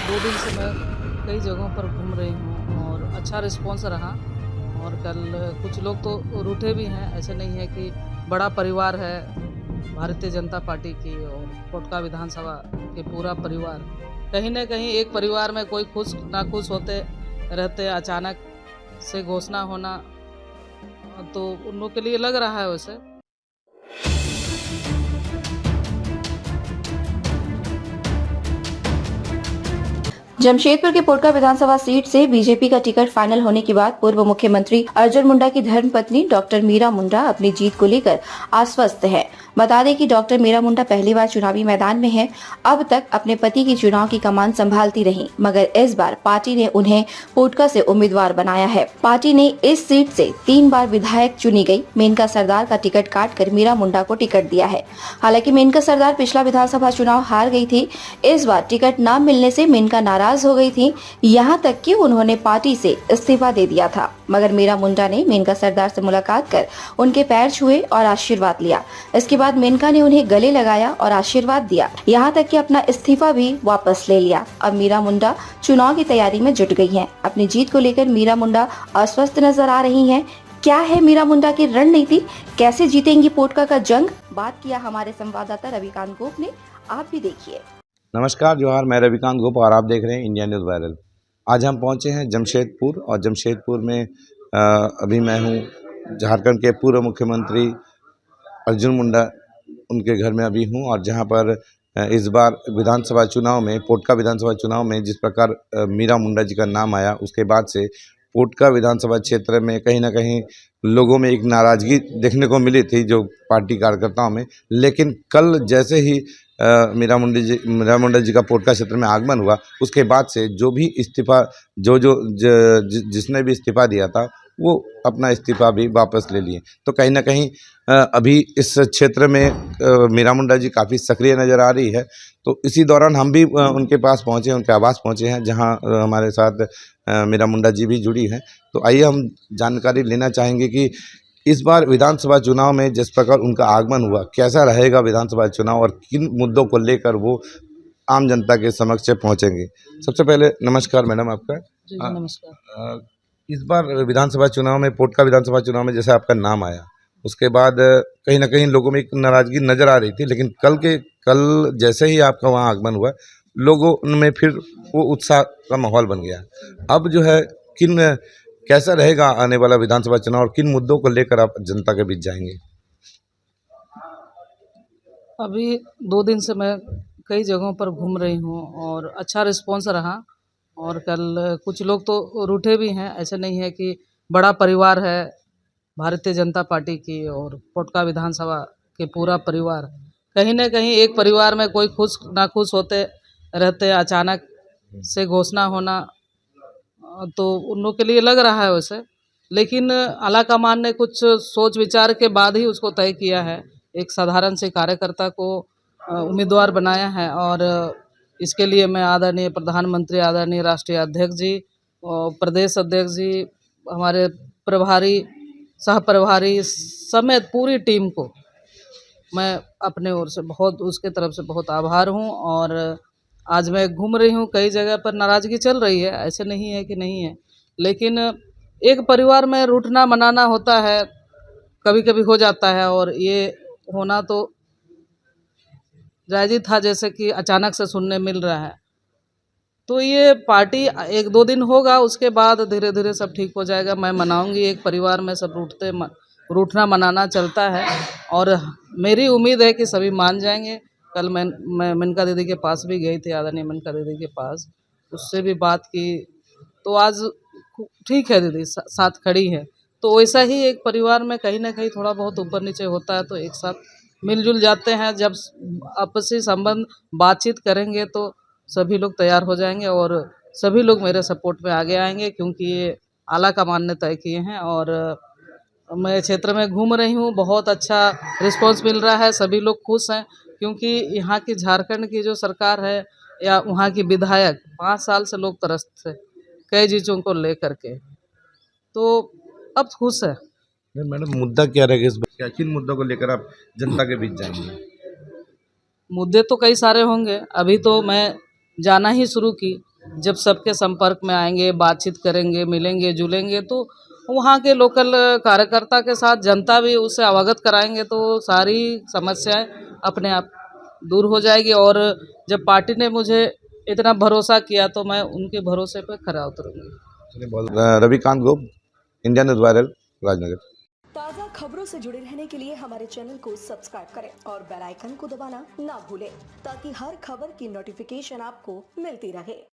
2 दिन से मैं कई जगहों पर घूम रही हूँ और अच्छा रिस्पॉन्स रहा। और कल कुछ लोग तो रूठे भी हैं, ऐसे नहीं है कि बड़ा परिवार है भारतीय जनता पार्टी की और कोटका विधानसभा के पूरा परिवार। कहीं न कहीं एक परिवार में कोई खुश नाखुश होते रहते, अचानक से घोषणा होना तो उन लोग के लिए लग रहा है वैसे। जमशेदपुर के पोटका विधानसभा सीट से बीजेपी का टिकट फाइनल होने के बाद पूर्व मुख्यमंत्री अर्जुन मुंडा की धर्मपत्नी डॉक्टर मीरा मुंडा अपनी जीत को लेकर आश्वस्त है। बता दें कि डॉक्टर मीरा मुंडा पहली बार चुनावी मैदान में हैं। अब तक अपने पति की चुनाव की कमान संभालती रहीं, मगर इस बार पार्टी ने उन्हें पोटका से उम्मीदवार बनाया है। पार्टी ने इस सीट से 3 बार विधायक चुनी गई मेनका सरदार का टिकट काटकर मीरा मुंडा को टिकट दिया है। हालांकि मेनका सरदार पिछला विधानसभा चुनाव हार गई थी। इस बार टिकट न मिलने से मेनका नाराज हो गई थी, यहाँ तक कि उन्होंने पार्टी से इस्तीफा दे दिया था। मगर मीरा मुंडा ने मेनका सरदार से मुलाकात कर उनके पैर छुए और आशीर्वाद लिया। इसके बाद मेनका ने उन्हें गले लगाया और आशीर्वाद दिया, यहाँ तक कि अपना इस्तीफा भी वापस ले लिया। अब मीरा मुंडा चुनाव की तैयारी में जुट गई हैं। अपनी जीत को लेकर मीरा मुंडा अस्वस्थ नजर आ रही हैं। क्या है मीरा मुंडा की रणनीति, कैसे जीतेंगी पोटका का जंग, बात किया हमारे संवाददाता रविकांत गोप ने। आप भी देखिए। नमस्कार, जोहार। मैं रविकांत गोप और आप देख रहे हैं इंडिया न्यूज़ वायरल। आज हम पहुंचे हैं जमशेदपुर और जमशेदपुर में अभी मैं हूं झारखंड के पूर्व मुख्यमंत्री अर्जुन मुंडा उनके घर में अभी हूं और जहां पर इस बार विधानसभा चुनाव में पोटका विधानसभा चुनाव में जिस प्रकार मीरा मुंडा जी का नाम आया, उसके बाद से पोटका विधानसभा क्षेत्र में कहीं ना कहीं लोगों में एक नाराज़गी देखने को मिली थी, जो पार्टी कार्यकर्ताओं में। लेकिन कल जैसे ही मीरा मुंडा जी का पोटका क्षेत्र में आगमन हुआ, उसके बाद से जो भी इस्तीफा जिसने भी इस्तीफा दिया था वो अपना इस्तीफा भी वापस ले लिए। तो कहीं ना कहीं अभी इस क्षेत्र में मीरा मुंडा जी काफ़ी सक्रिय नज़र आ रही है। तो इसी दौरान हम भी उनके पास पहुँचे, उनके आवास पहुँचे हैं, जहां हमारे साथ मीरा मुंडा जी भी जुड़ी हैं। तो आइए हम जानकारी लेना चाहेंगे कि इस बार विधानसभा चुनाव में जिस प्रकार उनका आगमन हुआ, कैसा रहेगा विधानसभा चुनाव और किन मुद्दों को लेकर वो आम जनता के समक्ष पहुंचेंगे। सबसे पहले नमस्कार मैडम आपका। जी, नमस्कार। इस बार विधानसभा चुनाव में पोटका विधानसभा चुनाव में जैसे आपका नाम आया, उसके बाद कहीं ना कहीं लोगों में एक नाराज़गी नज़र आ रही थी। लेकिन कल जैसे ही आपका वहाँ आगमन हुआ, लोगों में फिर वो उत्साह का माहौल बन गया। अब जो है कैसा रहेगा आने वाला विधानसभा चुनाव और किन मुद्दों को लेकर आप जनता के बीच जाएंगे? अभी 2 दिन से मैं कई जगहों पर घूम रही हूँ और अच्छा रिस्पॉन्स रहा। और कल कुछ लोग तो रूठे भी हैं, ऐसे नहीं है कि बड़ा परिवार है भारतीय जनता पार्टी की और कोटका विधानसभा के पूरा परिवार। कहीं न कहीं एक परिवार में कोई खुश नाखुश होते रहते, अचानक से घोषणा होना तो उन लोग के लिए लग रहा है वैसे। लेकिन आलाकमान ने कुछ सोच विचार के बाद ही उसको तय किया है। एक साधारण से कार्यकर्ता को उम्मीदवार बनाया है और इसके लिए मैं आदरणीय प्रधानमंत्री, आदरणीय राष्ट्रीय अध्यक्ष जी और प्रदेश अध्यक्ष जी, हमारे प्रभारी, सह प्रभारी समेत पूरी टीम को मैं अपने ओर से बहुत उसके तरफ से बहुत आभार हूँ। और आज मैं घूम रही हूँ, कई जगह पर नाराज़गी चल रही है, ऐसे नहीं है कि नहीं है। लेकिन एक परिवार में रूठना मनाना होता है, कभी-कभी हो जाता है और ये होना तो जायज़ ही था, जैसे कि अचानक से सुनने मिल रहा है। तो ये पार्टी 1-2 दिन होगा, उसके बाद धीरे-धीरे सब ठीक हो जाएगा। मैं मनाऊँगी, एक परिवार में सब रूठना मनाना चलता है और मेरी उम्मीद है कि सभी मान जाएँगे। कल मैं मेनका दीदी के पास भी गई थी, आदरणीय मेनका दीदी के पास, उससे भी बात की। तो आज ठीक है, दीदी साथ खड़ी है। तो वैसा ही एक परिवार में कहीं न कहीं थोड़ा बहुत ऊपर नीचे होता है, तो एक साथ मिल-जुल जाते हैं। जब आपसी संबंध बातचीत करेंगे तो सभी लोग तैयार हो जाएंगे और सभी लोग मेरे सपोर्ट में आगे आएंगे, क्योंकि ये आलाकमान ने तय किए हैं। और मैं क्षेत्र में घूम रही हूँ, बहुत अच्छा रिस्पांस मिल रहा है, सभी लोग खुश हैं, क्योंकि यहाँ की झारखंड की जो सरकार है या वहाँ की विधायक 5 साल से लोग त्रस्त थे कई चीज़ों को लेकर के, तो अब खुश है। मैडम, मुद्दा क्या रहेगा इस बार? किन मुद्दों को लेकर आप जनता के बीच जाएंगे? मुद्दे तो कई सारे होंगे, अभी तो मैं जाना ही शुरू की जब सबके संपर्क में आएंगे, बातचीत करेंगे, मिलेंगे जुलेंगे, तो वहाँ के लोकल कार्यकर्ता के साथ जनता भी उससे अवगत कराएंगे, तो सारी समस्याएं अपने आप दूर हो जाएगी। और जब पार्टी ने मुझे इतना भरोसा किया तो मैं उनके भरोसे पर खरा उतरूंगी। रविकांत गोप, इंडिया न्यूज़ वायरल, राजनगर। ताज़ा खबरों से जुड़े रहने के लिए हमारे चैनल को सब्सक्राइब करें और बेल आइकन को दबाना ना भूलें, ताकि हर खबर की नोटिफिकेशन आपको मिलती रहे।